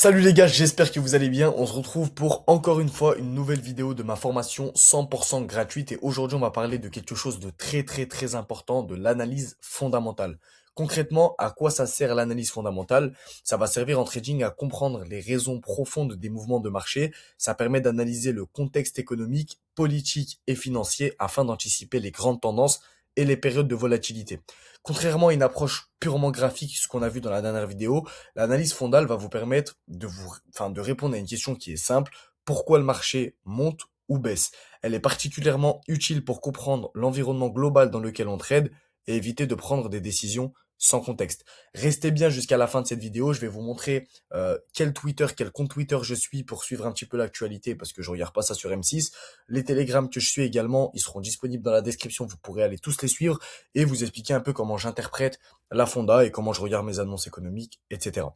Salut les gars, j'espère que vous allez bien. On se retrouve pour encore une fois une nouvelle vidéo de ma formation 100% gratuite et aujourd'hui on va parler de quelque chose de très important, de l'analyse fondamentale. Concrètement, à quoi ça sert l'analyse fondamentale? Ça va servir en trading à comprendre les raisons profondes des mouvements de marché. Ça permet d'analyser le contexte économique, politique et financier afin d'anticiper les grandes tendances et les périodes de volatilité. Contrairement à une approche purement graphique, ce qu'on a vu dans la dernière vidéo, l'analyse fondale va vous permettre de répondre à une question qui est simple. Pourquoi le marché monte ou baisse? Elle est particulièrement utile pour comprendre l'environnement global dans lequel on trade et éviter de prendre des décisions sans contexte. Restez bien jusqu'à la fin de cette vidéo. Je vais vous montrer quel compte Twitter je suis pour suivre un petit peu l'actualité parce que je regarde pas ça sur M6. Les télégrammes que je suis également, ils seront disponibles dans la description. Vous pourrez aller tous les suivre et vous expliquer un peu comment j'interprète la fonda et comment je regarde mes annonces économiques, etc.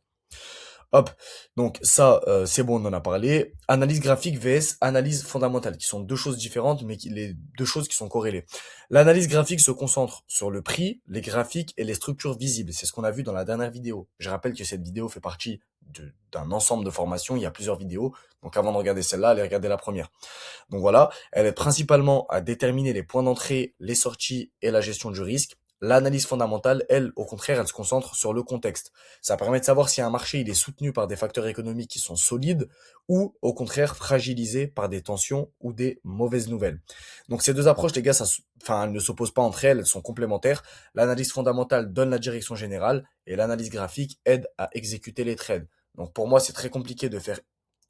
Hop, donc ça, c'est bon, on en a parlé. Analyse graphique vs analyse fondamentale, qui sont deux choses différentes, mais les deux choses qui sont corrélées. L'analyse graphique se concentre sur le prix, les graphiques et les structures visibles. C'est ce qu'on a vu dans la dernière vidéo. Je rappelle que cette vidéo fait partie d'un ensemble de formations. Il y a plusieurs vidéos. Donc avant de regarder celle-là, allez regarder la première. Donc voilà, elle est principalement à déterminer les points d'entrée, les sorties et la gestion du risque. L'analyse fondamentale, elle, au contraire, elle se concentre sur le contexte. Ça permet de savoir si un marché il est soutenu par des facteurs économiques qui sont solides ou, au contraire, fragilisé par des tensions ou des mauvaises nouvelles. Donc ces deux approches, les gars, elles ne s'opposent pas entre elles, elles sont complémentaires. L'analyse fondamentale donne la direction générale et l'analyse graphique aide à exécuter les trades. Donc pour moi, c'est très compliqué de faire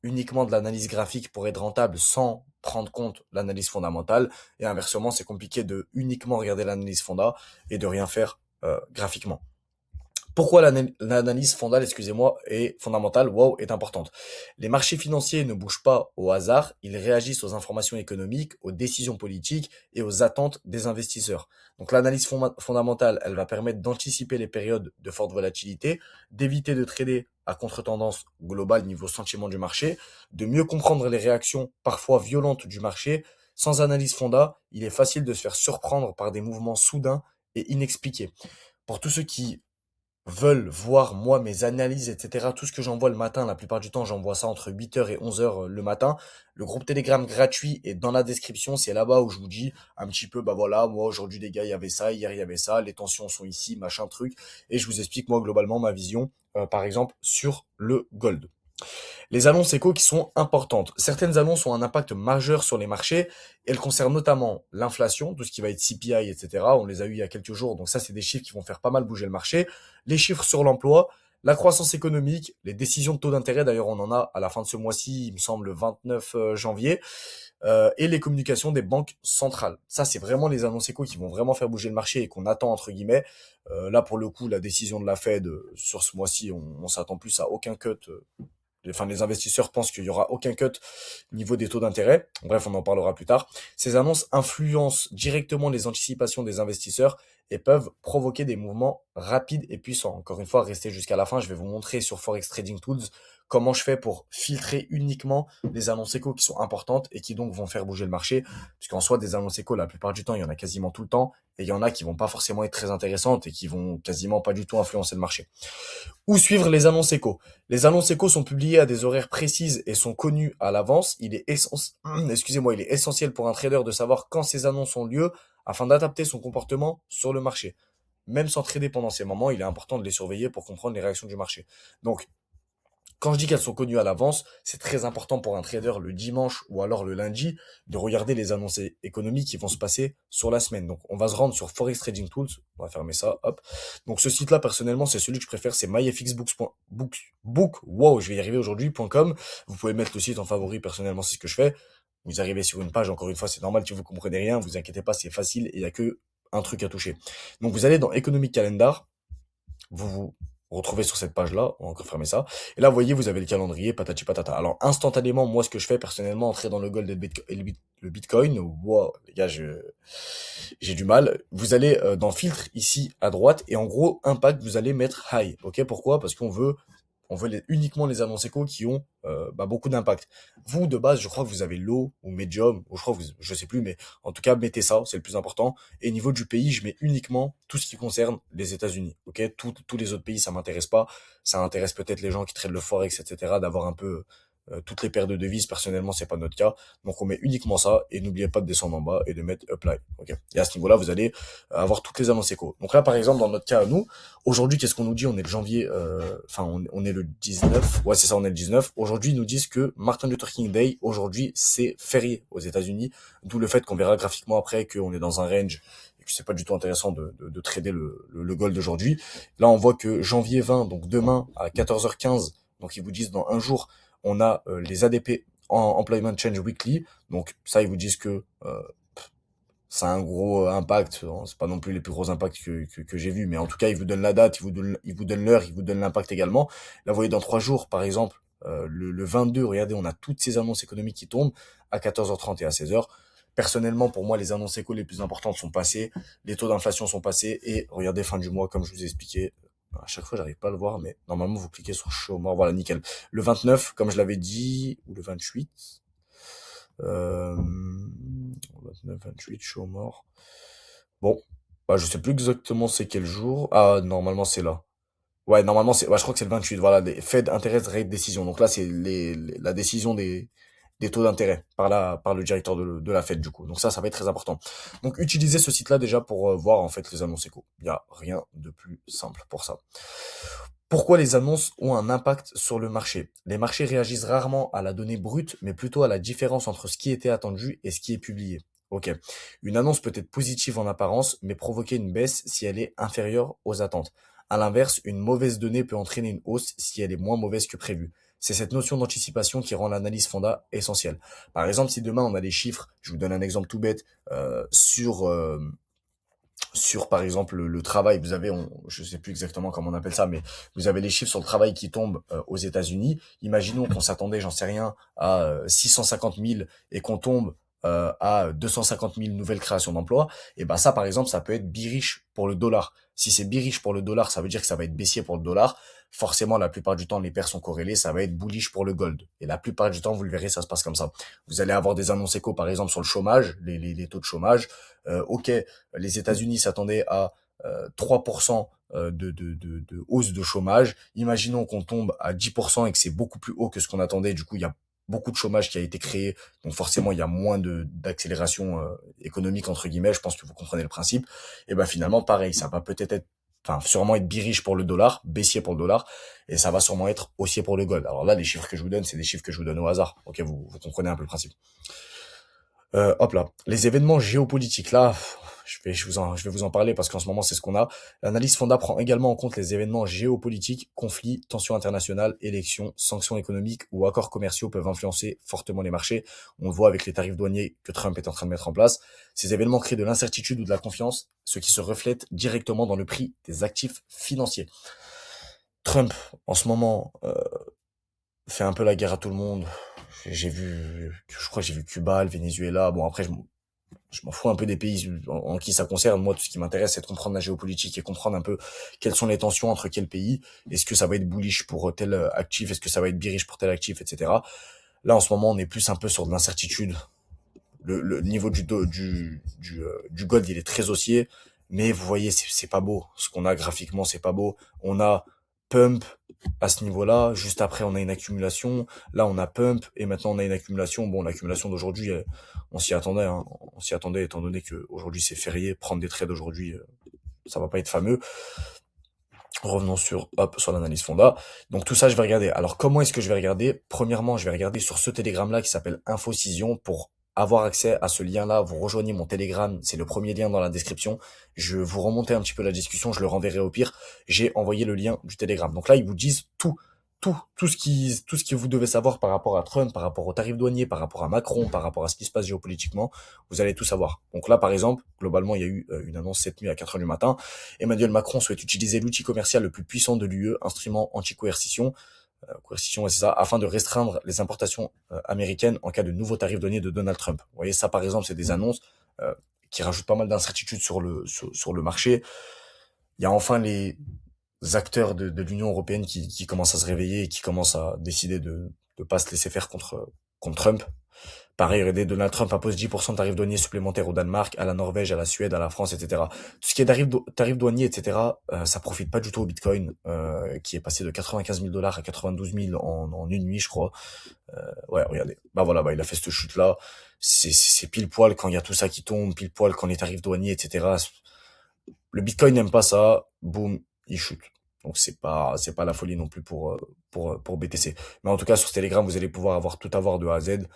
uniquement de l'analyse graphique pour être rentable sans prendre compte l'analyse fondamentale. Et inversement, c'est compliqué de uniquement regarder l'analyse fonda et de rien faire graphiquement. Pourquoi l'analyse est fondamentale, wow, est importante? Les marchés financiers ne bougent pas au hasard, ils réagissent aux informations économiques, aux décisions politiques et aux attentes des investisseurs. Donc l'analyse fondamentale, elle va permettre d'anticiper les périodes de forte volatilité, d'éviter de trader à contre-tendance globale niveau sentiment du marché, de mieux comprendre les réactions parfois violentes du marché. Sans analyse fonda, il est facile de se faire surprendre par des mouvements soudains et inexpliqués. Pour tous ceux qui veulent voir moi mes analyses, etc. Tout ce que j'envoie le matin, la plupart du temps j'envoie ça entre 8h et 11h le matin. Le groupe Telegram gratuit est dans la description, c'est là-bas où je vous dis un petit peu, bah voilà, moi aujourd'hui les gars il y avait ça, hier il y avait ça, les tensions sont ici, machin truc, et je vous explique moi globalement ma vision, par exemple sur le gold. Les annonces éco qui sont importantes. Certaines annonces ont un impact majeur sur les marchés. Elles concernent notamment l'inflation, tout ce qui va être CPI, etc. On les a eu il y a quelques jours, donc ça, c'est des chiffres qui vont faire pas mal bouger le marché. Les chiffres sur l'emploi, la croissance économique, les décisions de taux d'intérêt, d'ailleurs on en a à la fin de ce mois-ci, il me semble le 29 janvier, et les communications des banques centrales. Ça, c'est vraiment les annonces éco qui vont vraiment faire bouger le marché et qu'on attend entre guillemets. Là, pour le coup, la décision de la Fed sur ce mois-ci, on s'attend plus à aucun cut les investisseurs pensent qu'il y aura aucun cut au niveau des taux d'intérêt. Bref, on en parlera plus tard. Ces annonces influencent directement les anticipations des investisseurs et peuvent provoquer des mouvements rapides et puissants. Encore une fois, restez jusqu'à la fin. Je vais vous montrer sur Forex Trading Tools comment je fais pour filtrer uniquement les annonces éco qui sont importantes et qui donc vont faire bouger le marché. Puisqu'en soi, des annonces éco, la plupart du temps, il y en a quasiment tout le temps. Et il y en a qui vont pas forcément être très intéressantes et qui vont quasiment pas du tout influencer le marché. Où suivre les annonces éco? Les annonces éco sont publiées à des horaires précises et sont connues à l'avance. Il est essentiel pour un trader de savoir quand ces annonces ont lieu afin d'adapter son comportement sur le marché. Même sans trader pendant ces moments, il est important de les surveiller pour comprendre les réactions du marché. Donc, quand je dis qu'elles sont connues à l'avance, c'est très important pour un trader le dimanche ou alors le lundi de regarder les annonces économiques qui vont se passer sur la semaine. Donc, on va se rendre sur Forex Trading Tools. On va fermer ça, hop. Donc, ce site-là, personnellement, c'est celui que je préfère, c'est wow, je vais y arriver aujourd'hui.com. Vous pouvez mettre le site en favori, personnellement, c'est ce que je fais. Vous arrivez sur une page, encore une fois, c'est normal si vous comprenez rien, vous inquiétez pas, c'est facile et il y a que un truc à toucher. Donc, vous allez dans Economic Calendar, vous vous retrouvez sur cette page-là, on va encore fermer ça. Et là, vous voyez, vous avez le calendrier, patati patata. Alors, instantanément, moi, ce que je fais personnellement, entrer dans le gold et le Bitcoin, wow, les gars, j'ai du mal. Vous allez dans filtre ici à droite et en gros, impact, vous allez mettre high. Ok, pourquoi? Parce qu'on veut On veut uniquement les annonces éco qui ont beaucoup d'impact. Vous, de base, je crois que vous avez low ou medium, ou je crois que je sais plus, mais en tout cas, mettez ça, c'est le plus important. Et au niveau du pays, je mets uniquement tout ce qui concerne les États-Unis. Ok, tous les autres pays, ça m'intéresse pas. Ça intéresse peut-être les gens qui traitent le forex, etc., d'avoir un peu toutes les paires de devises. Personnellement, c'est pas notre cas. Donc, on met uniquement ça et n'oubliez pas de descendre en bas et de mettre apply. Ok. Et à ce niveau-là, vous allez avoir toutes les annonces éco. Donc là, par exemple, dans notre cas, à nous, aujourd'hui, qu'est-ce qu'on nous dit? On est le janvier, enfin, on est le 19. Ouais, c'est ça, on est le 19. Aujourd'hui, ils nous disent que Martin Luther King Day, aujourd'hui, c'est férié aux États-Unis. D'où le fait qu'on verra graphiquement après qu'on est dans un range et que c'est pas du tout intéressant de trader le gold d'aujourd'hui. Là, on voit que janvier 20, donc demain à 14h15, donc ils vous disent dans un jour, on a les ADP en Employment Change Weekly. Donc ça, ils vous disent que ça a un gros impact. C'est pas non plus les plus gros impacts que j'ai vus, mais en tout cas, ils vous donnent la date, ils vous donnent l'heure, ils vous donnent l'impact également. Là, vous voyez, dans 3 jours, par exemple, le 22, regardez, on a toutes ces annonces économiques qui tombent à 14h30 et à 16h. Personnellement, pour moi, les annonces éco les plus importantes sont passées, les taux d'inflation sont passés, et regardez, fin du mois, comme je vous ai expliqué, à chaque fois, j'arrive pas à le voir, mais normalement, vous cliquez sur show more, voilà, nickel. Le 29, comme je l'avais dit, ou le 28, 29, 28, show more. Bon, bah, je sais plus exactement c'est quel jour. Ah, normalement, c'est là. Ouais, normalement, je crois que c'est le 28. Voilà, les Fed Interest Rate Decision. Donc là, c'est la décision des taux d'intérêt par le directeur de la Fed, du coup. Donc ça va être très important. Donc, utilisez ce site-là déjà pour voir, en fait, les annonces éco. Il n'y a rien de plus simple pour ça. Pourquoi les annonces ont un impact sur le marché? Les marchés réagissent rarement à la donnée brute, mais plutôt à la différence entre ce qui était attendu et ce qui est publié. Ok. Une annonce peut être positive en apparence, mais provoquer une baisse si elle est inférieure aux attentes. À l'inverse, une mauvaise donnée peut entraîner une hausse si elle est moins mauvaise que prévu. C'est cette notion d'anticipation qui rend l'analyse fonda essentielle. Par exemple, si demain on a des chiffres, je vous donne un exemple tout bête, sur par exemple le travail, vous avez, je sais plus exactement comment on appelle ça, mais vous avez les chiffres sur le travail qui tombent aux États-Unis. Imaginons qu'on s'attendait, j'en sais rien, à 650 000 et qu'on tombe à 250 000 nouvelles créations d'emplois. Et ben ça, par exemple, ça peut être bearish pour le dollar. Si c'est bearish pour le dollar, ça veut dire que ça va être baissier pour le dollar. Forcément, la plupart du temps, les paires sont corrélées, ça va être bullish pour le gold. Et la plupart du temps, vous le verrez, ça se passe comme ça. Vous allez avoir des annonces éco, par exemple, sur le chômage, les taux de chômage. Ok, les États-Unis s'attendaient à 3% de hausse de chômage. Imaginons qu'on tombe à 10% et que c'est beaucoup plus haut que ce qu'on attendait. Du coup, il y a beaucoup de chômage qui a été créé. Donc forcément, il y a moins d'accélération économique, entre guillemets. Je pense que vous comprenez le principe. Et ben finalement, pareil, ça va peut-être être, enfin sûrement être bearish pour le dollar, baissier pour le dollar, et ça va sûrement être haussier pour le gold. Alors là, les chiffres que je vous donne, c'est des chiffres que je vous donne au hasard. Ok, vous comprenez un peu le principe. Hop là, les événements géopolitiques. Là, je vais vous en parler parce qu'en ce moment, c'est ce qu'on a. L'analyse Fonda prend également en compte les événements géopolitiques, conflits, tensions internationales, élections, sanctions économiques ou accords commerciaux peuvent influencer fortement les marchés. On le voit avec les tarifs douaniers que Trump est en train de mettre en place. Ces événements créent de l'incertitude ou de la confiance, ce qui se reflète directement dans le prix des actifs financiers. Trump, en ce moment, fait un peu la guerre à tout le monde. Je crois que j'ai vu Cuba, le Venezuela. Bon, après, je m'en fous un peu des pays en qui ça concerne. Moi, tout ce qui m'intéresse, c'est de comprendre la géopolitique et comprendre un peu quelles sont les tensions entre quels pays. Est-ce que ça va être bullish pour tel actif? Est-ce que ça va être bearish pour tel actif, etc. Là, en ce moment, on est plus un peu sur de l'incertitude. Le niveau du gold, il est très haussier. Mais vous voyez, c'est pas beau. Ce qu'on a graphiquement, c'est pas beau. On a pump à ce niveau-là. Juste après, on a une accumulation. Là, on a pump et maintenant on a une accumulation. Bon, l'accumulation d'aujourd'hui, on s'y attendait. Hein. On s'y attendait étant donné que aujourd'hui c'est férié. Prendre des trades aujourd'hui, ça va pas être fameux. Revenons sur l'analyse fonda. Donc tout ça, je vais regarder. Alors comment est-ce que je vais regarder? Premièrement, je vais regarder sur ce Telegram-là qui s'appelle InfoCision pour avoir accès à ce lien-là. Vous rejoignez mon Telegram, c'est le premier lien dans la description. Je vous remonter un petit peu la discussion, je le renverrai au pire. J'ai envoyé le lien du Telegram. Donc là, ils vous disent tout ce que vous devez savoir par rapport à Trump, par rapport aux tarifs douaniers, par rapport à Macron, par rapport à ce qui se passe géopolitiquement. Vous allez tout savoir. Donc là, par exemple, globalement, il y a eu une annonce cette nuit à 4 heures du matin. Emmanuel Macron souhaite utiliser l'outil commercial le plus puissant de l'UE, instrument anti-coercition, coercition, c'est ça, afin de restreindre les importations américaines en cas de nouveaux tarifs douaniers de Donald Trump. Vous voyez, ça, par exemple, c'est des annonces qui rajoutent pas mal d'incertitudes sur le marché. Il y a enfin acteurs de l'Union européenne qui commencent à se réveiller et qui commencent à décider de pas se laisser faire contre Trump. Pareil, regardez, Donald Trump impose 10% de tarifs douaniers supplémentaires au Danemark, à la Norvège, à la Suède, à la France, etc. Tout ce qui est tarifs douaniers, etc., ça profite pas du tout au Bitcoin, qui est passé de 95 000 $ à 92 000 en une nuit, je crois. Ouais, regardez. Bah voilà, bah il a fait cette chute-là. C'est pile poil quand il y a tout ça qui tombe, pile poil quand les tarifs douaniers, etc. Le Bitcoin n'aime pas ça, boum, il chute. Donc c'est pas la folie non plus pour BTC. Mais en tout cas sur ce Telegram, vous allez pouvoir tout avoir de A à Z.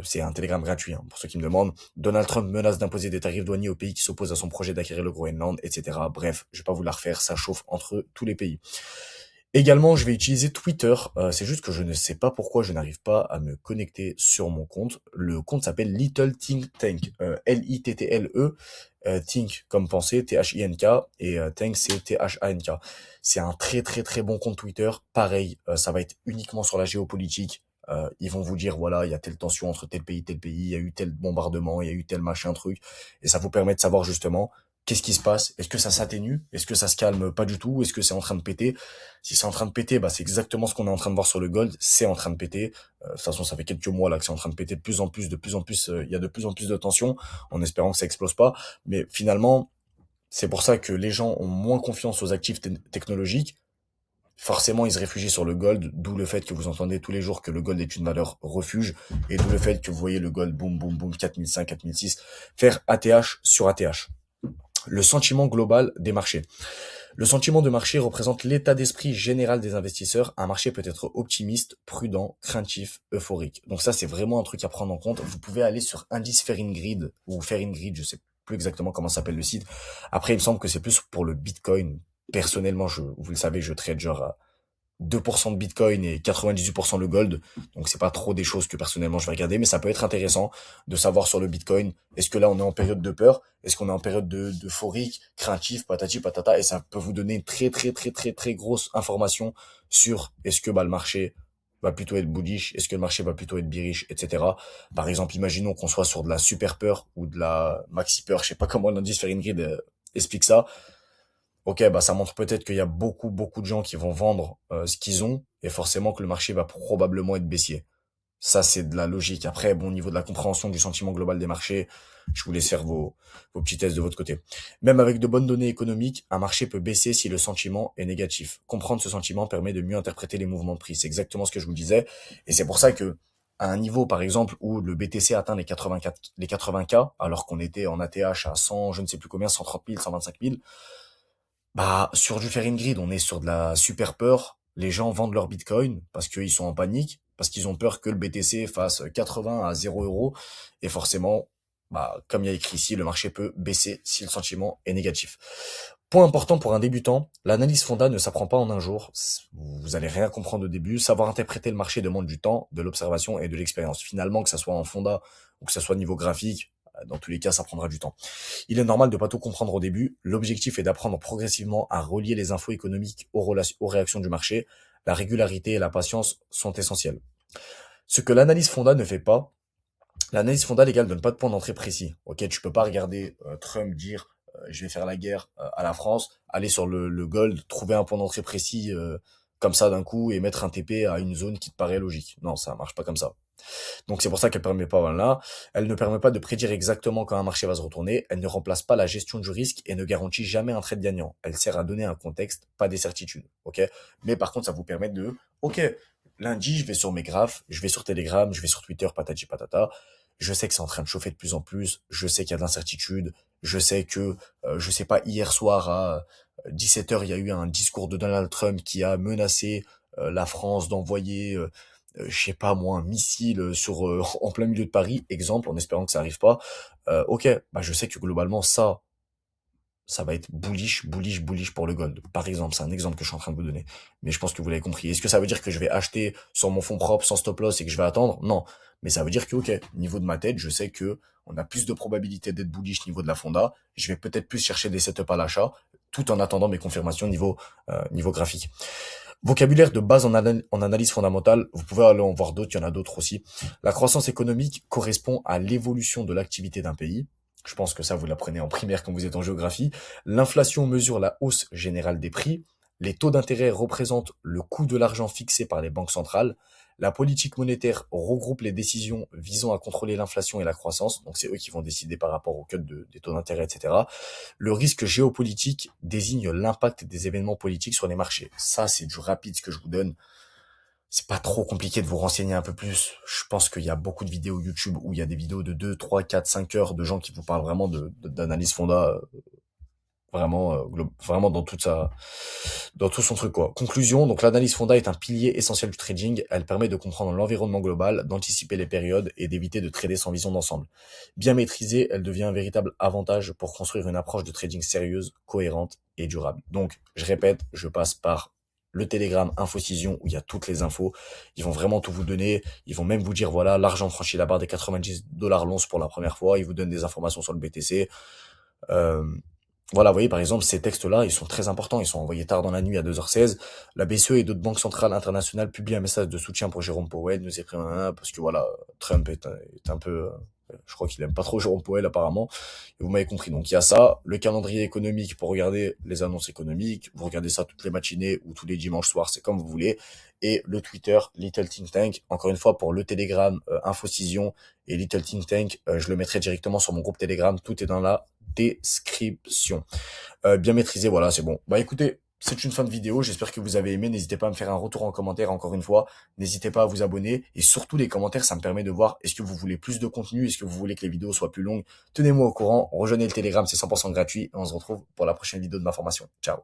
C'est un Telegram gratuit, hein, pour ceux qui me demandent. Donald Trump menace d'imposer des tarifs douaniers aux pays qui s'opposent à son projet d'acquérir le Groenland, etc. Bref, je vais pas vous la refaire, ça chauffe entre tous les pays. Également, je vais utiliser Twitter. C'est juste que je ne sais pas pourquoi je n'arrive pas à me connecter sur mon compte. Le compte s'appelle Little Think Tank. Little, Think comme penser, Think, et Tank c'est Thank. C'est un très très très bon compte Twitter. Pareil, ça va être uniquement sur la géopolitique. Ils vont vous dire, voilà, il y a telle tension entre tel pays, il y a eu tel bombardement, il y a eu tel machin truc. Et ça vous permet de savoir justement qu'est-ce qui se passe. Est-ce que ça s'atténue? Est-ce que ça se calme? Pas du tout. Est-ce que c'est en train de péter? Si c'est en train de péter, bah c'est exactement ce qu'on est en train de voir sur le gold. C'est en train de péter. De toute façon, ça fait quelques mois là que c'est en train de péter de plus en plus, de plus en plus. Il y a de plus en plus de tensions, en espérant que ça explose pas. Mais finalement, c'est pour ça que les gens ont moins confiance aux actifs technologiques. Forcément, ils se réfugient sur le gold, d'où le fait que vous entendez tous les jours que le gold est une valeur refuge, et d'où le fait que vous voyez le gold, boum, boum, boum, 4005, 4006, faire ATH sur ATH. Le sentiment global des marchés. Le sentiment de marché représente l'état d'esprit général des investisseurs. Un marché peut être optimiste, prudent, craintif, euphorique. Donc ça, c'est vraiment un truc à prendre en compte. Vous pouvez aller sur Indice Fair ou Fair je sais plus exactement comment s'appelle le site. Après, il me semble que c'est plus pour le Bitcoin. Personnellement, vous le savez, je trade genre 2% de Bitcoin et 98% le gold. Donc c'est pas trop des choses que personnellement je vais regarder, mais ça peut être intéressant de savoir sur le Bitcoin, est-ce que là on est en période de peur, est-ce qu'on est en période d'euphorique, craintif, patati patata, et ça peut vous donner une très très très très très grosse information sur est-ce que bah, le marché va plutôt être bullish, est-ce que le marché va plutôt être bearish, etc. Par exemple, imaginons qu'on soit sur de la super peur ou de la maxi peur, je sais pas comment l'indice Fahrenheit explique ça. Ok, bah ça montre peut-être qu'il y a beaucoup de gens qui vont vendre ce qu'ils ont et forcément que le marché va probablement être baissier. Ça, c'est de la logique. Après, bon, au niveau de la compréhension du sentiment global des marchés, je vous laisse faire vos petits tests de votre côté. Même avec de bonnes données économiques, un marché peut baisser si le sentiment est négatif. Comprendre ce sentiment permet de mieux interpréter les mouvements de prix. C'est exactement ce que je vous disais. Et c'est pour ça que, à un niveau, par exemple, où le BTC atteint les 80K, alors qu'on était en ATH à 100, je ne sais plus combien, 130 000, 125 000, bah, sur du Fair Grid, on est sur de la super peur. Les gens vendent leur Bitcoin parce qu'ils sont en panique, parce qu'ils ont peur que le BTC fasse 80 à 0 euros. Et forcément, bah, comme il y a écrit ici, le marché peut baisser si le sentiment est négatif. Point important pour un débutant, l'analyse fonda ne s'apprend pas en un jour. Vous allez rien comprendre au début. Savoir interpréter le marché demande du temps, de l'observation et de l'expérience. Finalement, que ça soit en fonda ou que ça soit niveau graphique, dans tous les cas, ça prendra du temps. Il est normal de pas tout comprendre au début. L'objectif est d'apprendre progressivement à relier les infos économiques aux réactions du marché. La régularité et la patience sont essentielles. Ce que l'analyse fonda ne fait pas, l'analyse fonda légale donne pas de point d'entrée précis. Ok, tu peux pas regarder Trump dire je vais faire la guerre à la France, aller sur le gold, trouver un point d'entrée précis comme ça d'un coup et mettre un TP à une zone qui te paraît logique. Non, ça marche pas comme ça. Donc c'est pour ça qu'elle permet pas, voilà. Elle ne permet pas de prédire exactement quand un marché va se retourner. Elle ne remplace pas la gestion du risque et ne garantit jamais un trade gagnant. Elle sert à donner un contexte, pas des certitudes. Ok. Mais par contre, ça vous permet ok, lundi, je vais sur mes graphes, je vais sur Telegram, je vais sur Twitter, patati patata. Je sais que c'est en train de chauffer de plus en plus. Je sais qu'il y a de l'incertitude. Je sais que, je sais pas, hier soir à 17h, il y a eu un discours de Donald Trump qui a menacé la France d'envoyer je sais pas moi, un missile sur en plein milieu de Paris, exemple, en espérant que ça arrive pas. Ok, bah je sais que globalement ça va être bullish pour le gold. Par exemple, c'est un exemple que je suis en train de vous donner. Mais je pense que vous l'avez compris. Est-ce que ça veut dire que je vais acheter sur mon fonds propre sans stop loss et que je vais attendre? Non. Mais ça veut dire que, ok, niveau de ma tête, je sais que on a plus de probabilité d'être bullish niveau de la fonda. Je vais peut-être plus chercher des setups à l'achat, tout en attendant mes confirmations niveau graphique. Vocabulaire de base en analyse fondamentale, vous pouvez aller en voir d'autres, il y en a d'autres aussi. La croissance économique correspond à l'évolution de l'activité d'un pays. Je pense que ça, vous l'apprenez en primaire quand vous êtes en géographie. L'inflation mesure la hausse générale des prix. Les taux d'intérêt représentent le coût de l'argent fixé par les banques centrales. La politique monétaire regroupe les décisions visant à contrôler l'inflation et la croissance. Donc c'est eux qui vont décider par rapport au cut des taux d'intérêt, etc. Le risque géopolitique désigne l'impact des événements politiques sur les marchés. Ça, c'est du rapide ce que je vous donne. C'est pas trop compliqué de vous renseigner un peu plus. Je pense qu'il y a beaucoup de vidéos YouTube où il y a des vidéos de 2, 3, 4, 5 heures de gens qui vous parlent vraiment d'analyse fonda, vraiment, vraiment dans tout son truc, quoi. Conclusion, donc l'analyse fonda est un pilier essentiel du trading. Elle permet de comprendre l'environnement global, d'anticiper les périodes et d'éviter de trader sans vision d'ensemble. Bien maîtrisée, elle devient un véritable avantage pour construire une approche de trading sérieuse, cohérente et durable. Donc, je répète, je passe par le Telegram Infocision où il y a toutes les infos. Ils vont vraiment tout vous donner. Ils vont même vous dire, voilà, l'argent franchit la barre des 90 $ l'once pour la première fois. Ils vous donnent des informations sur le BTC. Euh, voilà, vous voyez, par exemple, ces textes-là, ils sont très importants. Ils sont envoyés tard dans la nuit à 2h16. La BCE et d'autres banques centrales internationales publient un message de soutien pour Jérôme Powell. Nous est pris un parce que voilà, Trump est un peu, je crois qu'il aime pas trop Jérôme Powell apparemment. Et vous m'avez compris. Donc il y a ça, le calendrier économique pour regarder les annonces économiques. Vous regardez ça toutes les matinées ou tous les dimanches soirs, c'est comme vous voulez. Et le Twitter, Little Think Tank. Encore une fois, pour le Telegram, Infocision et Little Think Tank, je le mettrai directement sur mon groupe Telegram. Tout est dans la description. Bien maîtrisé, voilà, c'est bon. Bah écoutez, c'est une fin de vidéo, j'espère que vous avez aimé, n'hésitez pas à me faire un retour en commentaire encore une fois, n'hésitez pas à vous abonner, et surtout les commentaires, ça me permet de voir est-ce que vous voulez plus de contenu, est-ce que vous voulez que les vidéos soient plus longues, tenez-moi au courant, rejoignez le Telegram, c'est 100% gratuit, et on se retrouve pour la prochaine vidéo de ma formation. Ciao.